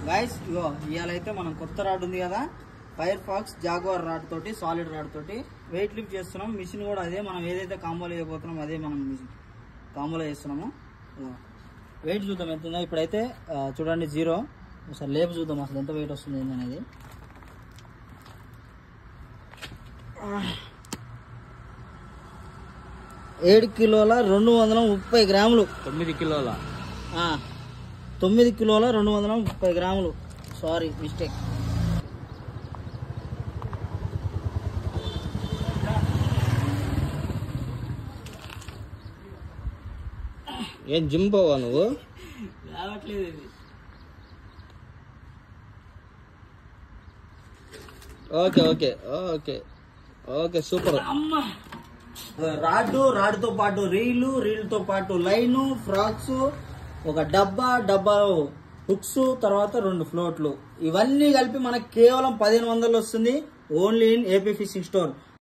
Guys ఇగో ఇవాళైతే మనం కొత్త rod ఉంది కదా, ఫైర్ ఫాక్స్ జాగ్వార్ రాడ్ తోటి, సాలిడ్ రాడ్ తోటి వెయిట్ లిఫ్ట్ చేస్తున్నాం. మిషన్ కూడా అదే, మనం ఏదైతే కాంబోలో వేయబోతున్నాం అదే మనం కాంబోలో చేస్తున్నాము. వెయిట్ చూద్దాం ఎంత ఉందో. ఇప్పుడైతే చూడండి 0. ఒకసారి లేపు చూద్దాం అసలు ఎంత వెయిట్ వస్తుంది ఏంటనేది. 7 కిలోల 230 గ్రాములు. 9 కిలోల 9 కిలోల 230 గ్రాములు. Sorry mistake. ఏం జిమ్ పోవా నువ్వు? రావట్లేదు ఇది. Okay okay okay okay super. రాడ్తో పాటు రీల్తో పాటు లైను, ఫ్రాక్స్, ఒక డబ్బాలో హుక్స్, తర్వాత 2 ఫ్లోట్లు, ఇవన్నీ కలిపి మనకు కేవలం 1500 వస్తుంది. Only in AP fishing store.